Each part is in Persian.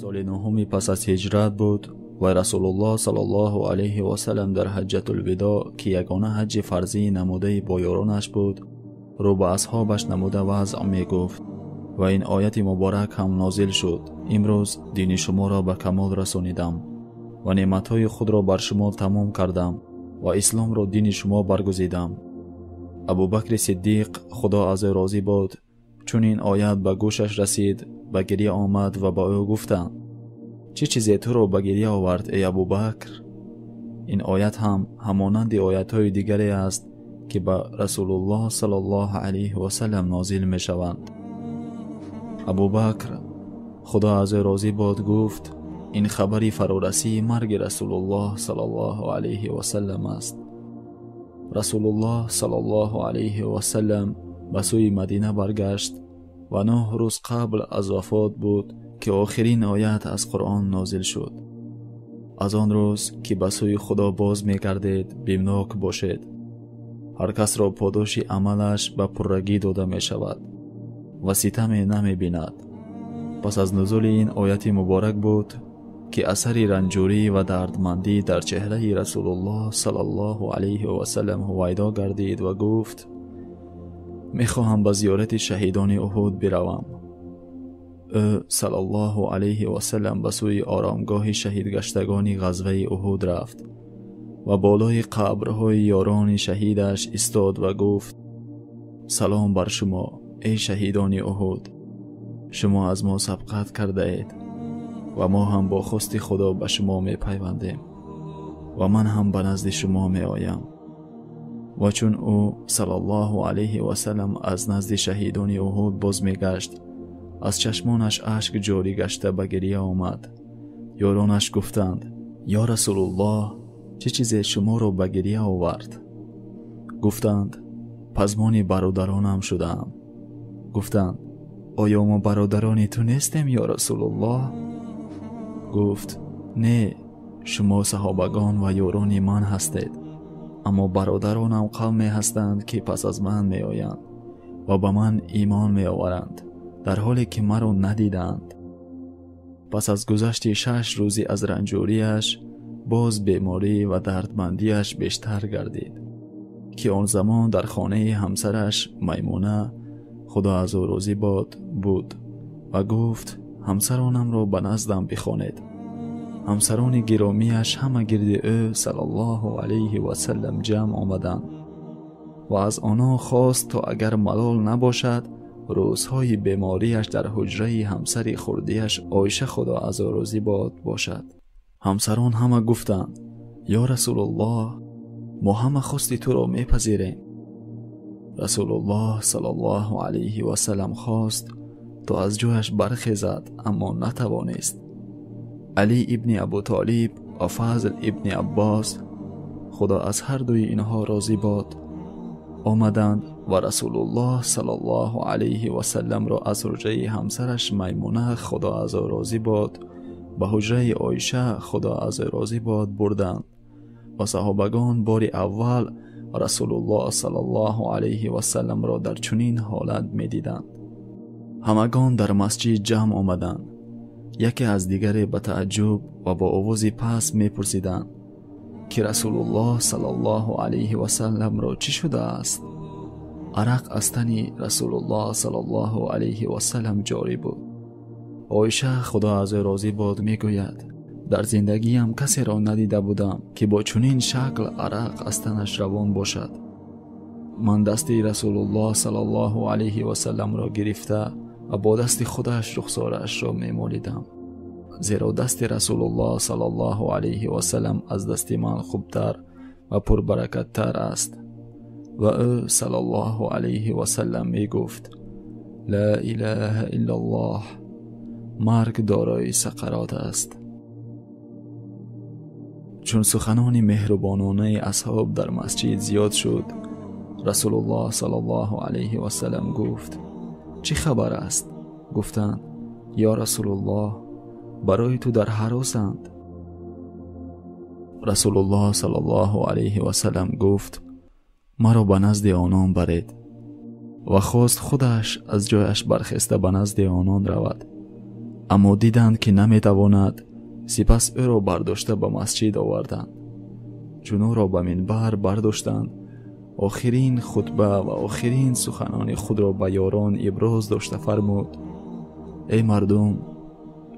سال نهم پس از هجرت بود و رسول الله صلی الله علیه و سلم در حجة الوداع که یگانه حج فرضی نموده با یارانش بود رو به اصحابش نموده وعظ می گفت و این آیت مبارک هم نازل شد: امروز دین شما را به کمال رسانیدم و نعمتهای خود را بر شما تمام کردم و اسلام را دین شما برگزیدم. ابوبکر صدیق خدا از او راضی باد چون این آیت به گوشش رسید به گریه آمد و به او گفتند: چه چیزی تو را به گریه آورد ای ابوبکر؟ این آیت هم همانند آیت‌های دیگری است که به رسول الله صلی الله علیه و سلم نازل می شوند. ابوبکر خدا از او راضی باد گفت: این خبری فرارسی مرگ رسول الله صلی الله علیه و سلم است. رسول الله صلی الله علیه و سلم به سوی مدینه برگشت و 9 روز قبل از وفات بود که آخرین آیت از قرآن نازل شد: از آن روز که به سوی خدا باز می گردید بیمناک باشید. هر کس را پاداش عملش به پرگی داده می شود و ستم نمی بیند. پس از نزول این آیت مبارک بود که اثر رنجوری و دردمندی در چهره رسول الله صلی الله علیه و سلم هویدا گردید و گفت: میخواهم به زیارت شهیدان احد بروم. صلی الله علیه و سلم به سوی آرامگاه شهید گشتگان غزوه احد رفت و بالای قبرهای یاران شهیدش ایستاد و گفت: سلام بر شما ای شهیدان احد، شما از ما سبقت کرده اید و ما هم با خواست خدا به شما می پیوندیم و من هم به نزد شما می آیم. و چون او صلی الله علیه و سلم از نزد شهیدان احد باز می گشت، از چشمانش اشک جاری گشته به گریه آمد. یارانش گفتند: یا رسول الله، چه چیزی شما را به گریه آورد؟ گفتند: پزمان برادرانم شدم. گفتند: آیا ما برادران تو نیستیم یا رسول الله؟ گفت: نه، شما صحابگان و یاران من هستید، اما برادرانم قومی هستند که پس از من می آیند و به من ایمان می آورند در حالی که مرا ندیدند. پس از گذشت 6 روزی از رنجوریش باز بیماری و دردمندیش بیشتر گردید که آن زمان در خانه همسرش میمونه خدا از او راضی باد بود و گفت: همسرانم را به نزدم بخوانید. همسران گرامیش همه گرد او صلی الله علیه و سلم جمع آمدند و از آنها خواست تا اگر ملال نباشد روزهای بیماریش در حجره همسر خردیش عایشه خدا از او راضی باد باشد. همسران همه گفتند: یا رسول الله، ما همه خواست تو را میپذیریم. رسول الله صلی الله علیه و سلم خواست تا از جایش برخیزد اما نتوانست. علی ابن ابو طالب و فضل ابن عباس خدا از هر دوی اینها راضی باد آمدند و رسول الله صلی الله علیه و سلم را از حجره همسرش میمونه خدا از او راضی باد به حجره عایشه خدا از او راضی باد بردند و صحابگان بار اول رسول الله صلی الله علیه و سلم را در چنین حالت می دیدند. همگان در مسجد جمع آمدند. یکی از دیگری به تعجب و با آواز پست می پرسیدند که رسول الله صلی الله علیه و سلم را چی شده است؟ عرق از تن رسول الله صلی الله علیه و سلم جاری بود. عایشه خدا از او راضی باد می گوید: در زندگیم کسی را ندیده بودم که با چنین شکل عرق از تنش روان باشد. من دست رسول الله صلی الله علیه و سلم را گرفته و با دست خودش رخسارش را می مالیدم، زیرا دست رسول الله صلی الله علیه و سلم از دست من خوبتر و پربرکت‌تر است. و او صلی الله علیه و سلم می گفت: لا اله الا الله، مرگ دارای سقرات است. چون سخنان مهربانانه اصحاب در مسجد زیاد شد، رسول الله صلی الله علیه و سلم گفت: چه خبر است؟ گفتند: یا رسول الله، برای تو در هراسند. رسول الله صلی الله علیه و سلم گفت: مرا به نزد آنان برید و خواست خودش از جایش برخسته به نزد آنان رود. اما دیدند که نمیتواند، سپس او را برداشته به مسجد آوردند. چون او را به منبر برداشتند، آخرین خطبه و آخرین سخنان خود را به یاران ابراز داشته فرمود: ای مردم،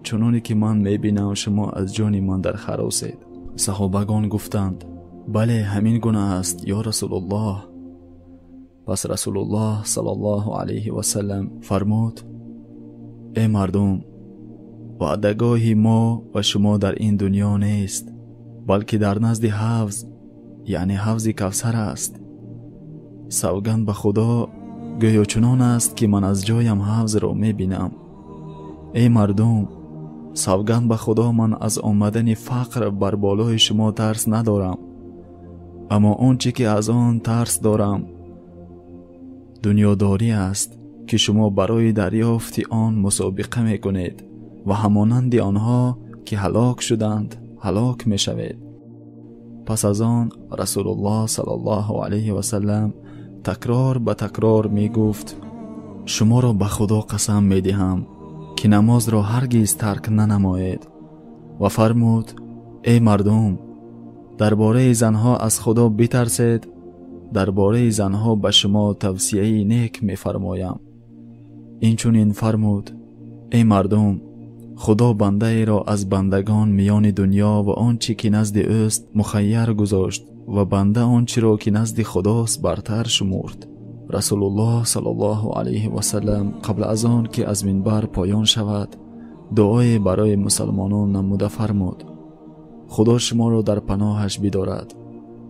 چنانی که من میبینم شما از جان من در خراسید. صحابگان گفتند: بله همین گونه است یا رسول الله. پس رسول الله صلی الله علیه و سلم فرمود: ای مردم، وعدگاه ما و شما در این دنیا نیست، بلکه در نزد حوض، یعنی حوض کوثر است. سوگند به خدا، گویا چنان است که من از جایم حوض را میبینم. ای مردم، سوگند به خدا من از آمدن فقر بر بالای شما ترس ندارم، اما آنچه که از آن ترس دارم دنیاداری است که شما برای دریافت آن مسابقه میکنید و همانند آنها که هلاک شدند هلاک میشوید. پس از آن رسول الله صلی الله علیه و سلم تکرار به تکرار می گفت: شما را به خدا قسم می دهم که نماز را هرگز ترک ننمایید. و فرمود: ای مردم، درباره زنها از خدا بترسید، درباره زنها به شما توصیه نیک می فرمایم. این چنین فرمود: ای مردم، خدا بنده ای را از بندگان میان دنیا و آنچه که نزد اوست مخیر گذاشت و بنده آنچه را که نزد خداست برتر شمرد. رسول الله صلی الله علیه و سلم قبل از آن که از منبر پایان شود دعای برای مسلمانان نموده فرمود: خدا شما را در پناهش بدارد،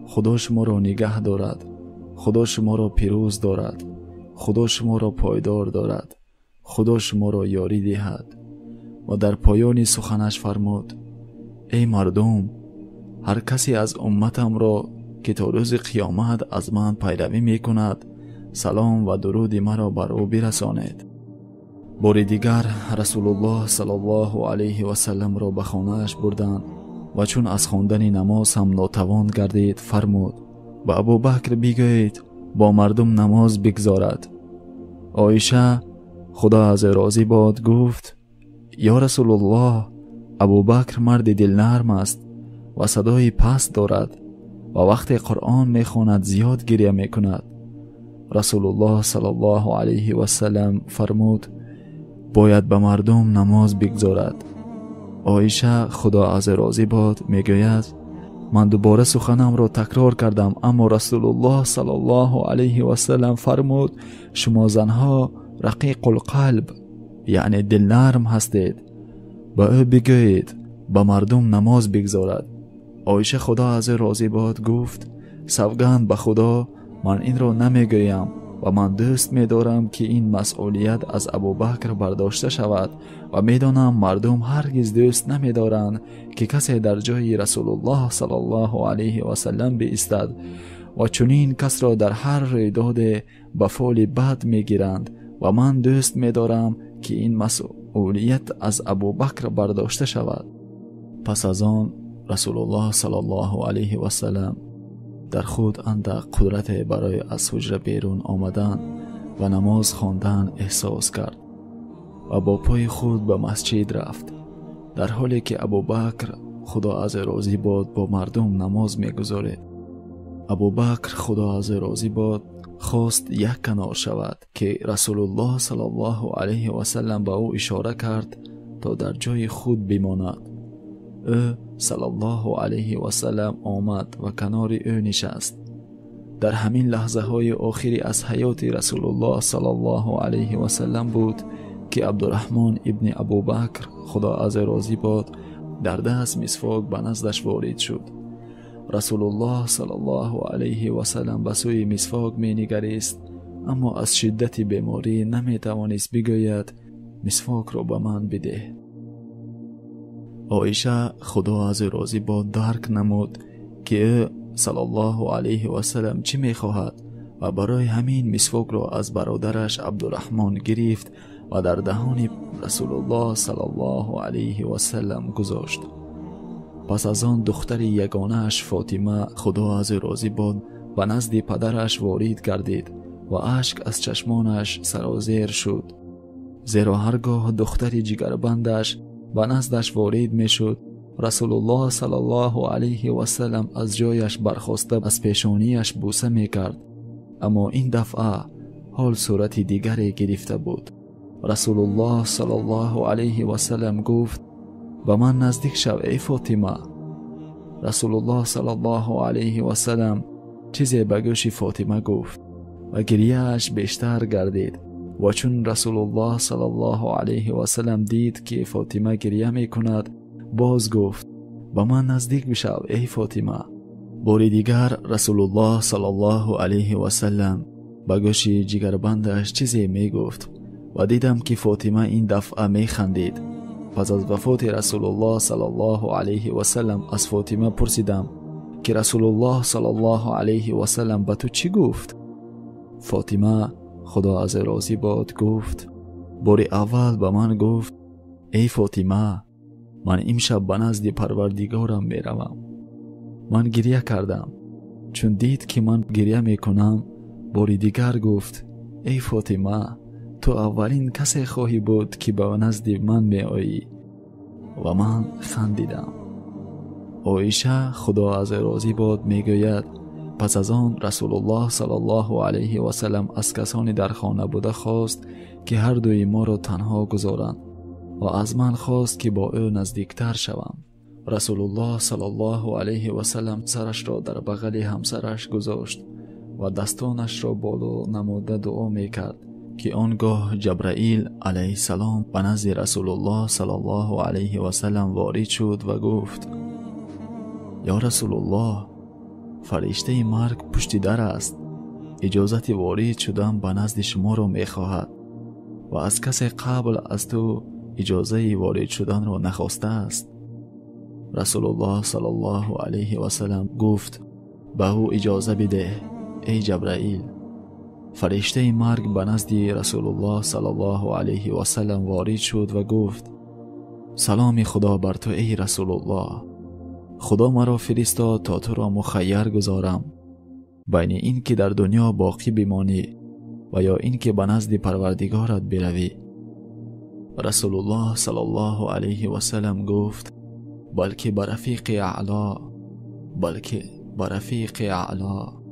خدا شما را نگه دارد، خدا شما را پیروز دارد، خدا شما را پایدار دارد، خدا شما را یاری دهد. و در پایان سخنش فرمود: ای مردم، هر کسی از امتم را که تا روز قیامت از من پیروی می کند سلام و درود مرا بر او برسانید. بار دیگر رسول الله صلی الله علیه و سلم را به خانه‌اش بردند و چون از خواندن نماز هم ناتوان گردید فرمود: به ابوبکر بگویید با مردم نماز بگذارد. عایشه خدا از راضی باد گفت: یا رسول الله، ابوبکر مرد دل نرم است و صدای پست دارد و وقت قرآن میخواند زیاد گریه میکند. رسول الله صلی الله علیه و سلم فرمود: باید به مردم نماز بگذارد. عایشه خدا از راضی باد میگوید: من دوباره سخنم را تکرار کردم، اما رسول الله صلی الله علیه و سلم فرمود: شما زنها رقیق القلب، یعنی دل نرم هستید، به او بگویید به مردم نماز بگذارد. عایشه خدا از راضی باد گفت: سوگند به خدا من این را نمیگویم و من دوست می‌دارم که این مسئولیت از ابوبکر برداشته شود و می‌دانم مردم هرگز دوست نمی‌دارند که کسی در جای رسول الله صلی الله علیه و سلم بایستد و چنین کس را در هر رویداد به فعل بد می‌گیرند و من دوست می‌دارم که این مسئولیت از ابوبکر برداشته شود. پس از آن رسول الله صلی الله علیه و سلم در خود اندک قدرت برای از حجره بیرون آمدن و نماز خواندن احساس کرد و با پای خود به مسجد رفت، در حالی که ابوبکر خدا از راضی باد با مردم نماز می‌گذارد. ابوبکر خدا از راضی باد خواست یک کنار شود که رسول الله صلی الله علیه و سلم به او اشاره کرد تا در جای خود بماند. او صلی الله علیه و سلم آمد و کنار او نشست. در همین لحظه های آخری از حیات رسول الله صلی الله علیه و سلم بود که عبدالرحمن ابن ابوبکر خدا از راضی باد در دست مسواک به نزدش وارد شد. رسول الله صلی الله علیه و سلم به سوی مسواک می نگریست، اما از شدت بیماری نمی توانست بگوید مسواک را به من بده. عایشه خدا از راضی باد درک نمود که صلی الله علیه و سلم چی می خواهد و برای همین مسواک را از برادرش عبدالرحمن گرفت و در دهان رسول الله صلی الله علیه و سلم گذاشت. پس از آن دختر یگانه اش فاطمه خدا از راضی باد به نزد پدرش وارد گردید و اشک از چشمانش سرازیر شد. زیرا هرگاه دختر جگربندش به نزدش وارد می شد، رسول الله صلی الله علیه و سلم از جایش برخاسته از پیشانیش بوسه می کرد. اما این دفعه حال صورت دیگری گرفته بود. رسول الله صلی الله علیه و سلم گفت: به من نزدیک شو ای فاطمه. رسول الله صلی الله علیه و سلم چیزی به گوش فاطمه گفت و گریه‌اش بیشتر گردید. و چون رسول الله صلی الله علیه و سلم دید که فاطمه گریه می کند، باز گفت: به من نزدیک بشو ای فاطمه. بار دیگر رسول الله صلی الله علیه و سلم به گوش جگربندش چیزی می گفت و دیدم که فاطمه این دفعه می خندید. پس از وفات رسول الله صلی الله علیه و سلم از فاطمه پرسیدم که رسول الله صلی الله علیه و سلم به تو چی گفت؟ فاطمه خدا از راضی باد گفت: بار اول به من گفت: ای فاطمه، من امشب به نزد پروردگارم می روم. من گریه کردم. چون دید که من گریه می کنم، بار دیگر گفت: ای فاطمه، تو اولین کسی خواهی بود که به نزد من می آیی. و من خندیدم. عایشه خدا از راضی باد می گوید: پس از آن رسول الله صلی الله علیه و سلم از کسانی در خانه بوده خواست که هر دوی ما را تنها گذارند و از من خواست که با او نزدیکتر شوم. رسول الله صلی الله علیه و سلم سرش را در بغل همسرش گذاشت و دستانش را بالا نموده دعا می کرد که آنگاه جبرائیل علیه السلام به نزد رسول الله صلی الله علیه و سلم وارد شد و گفت: یا رسول الله، فرشته مرگ پشت در است. اجازت وارد شدن به نزد شما را می خواهد و از کسی قبل از تو اجازه وارد شدن را نخواسته است. رسول الله صلی الله علیه و سلم گفت: به او اجازه بده ای جبرائیل. فرشته مرگ به نزد رسول الله صلی الله علیه و سلم وارد شد و گفت: سلام خدا بر تو ای رسول الله. خدا مرا فرستاد تا تو را مخیر گذارم بین این که در دنیا باقی بمانی و یا این که به نزد پروردگارت بروی. رسول الله صلی الله علیه و سلم گفت: بلکه بر رفیق اعلا.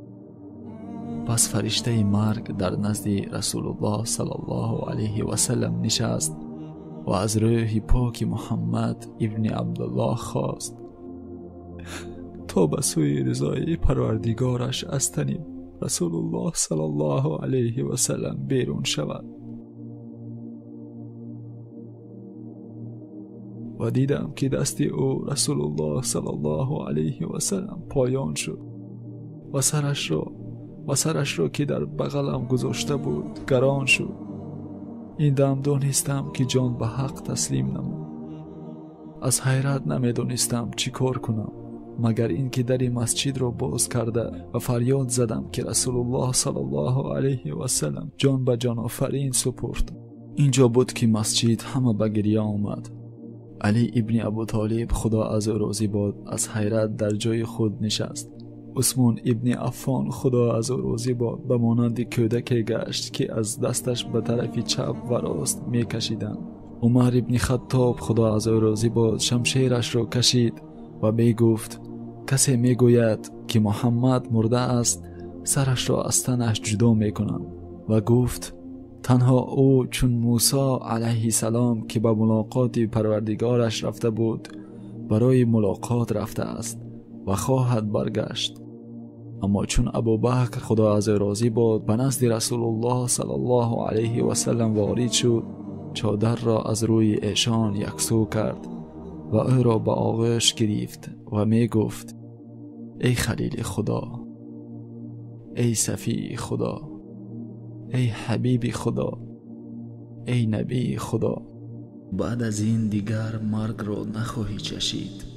پس فرشته مرگ در نزد رسول الله صلی الله علیه و سلم نشست و از روح پاک محمد ابن عبدالله خواست تا به سوی رضای پروردگارش از تن رسول الله صلی الله علیه و سلم بیرون شود. و دیدم که دست او رسول الله صلی الله علیه و سلم پایان شد و سرش را که در بغلم گذاشته بود گران شد. این دم دانستم که جان به حق تسلیم نمود. از حیرت نمیدانستم چی کار کنم مگر این که در مسجد را باز کرده و فریاد زدم که رسول الله صلی الله علیه و سلم جان به جان آفرین سپرد. اینجا بود که مسجد همه به گریه آمد. علی ابن ابو طالب خدا از او راضی باد از حیرت در جای خود نشست. عثمان ابن عفان خدا از او راضی باد به مانند کودکی گشت که از دستش به طرف چپ و راست می کشیدند. عمر ابن خطاب خدا از او راضی باد شمشیرش را کشید و می گفت: کسی می گوید که محمد مرده است، سرش را از تنش جدا می کنم. و گفت: تنها او چون موسی علیه السلام که به ملاقات پروردگارش رفته بود برای ملاقات رفته است و خواهد برگشت. اما چون ابوبکر خدا از راضی باد به نزد رسول الله صلی الله علیه و سلم وارد شد، چادر را از روی ایشان یکسو کرد و او را به آغوش گرفت و می گفت: ای خلیل خدا، ای صفی خدا، ای حبیب خدا، ای نبی خدا، بعد از این دیگر مرگ را نخواهی چشید.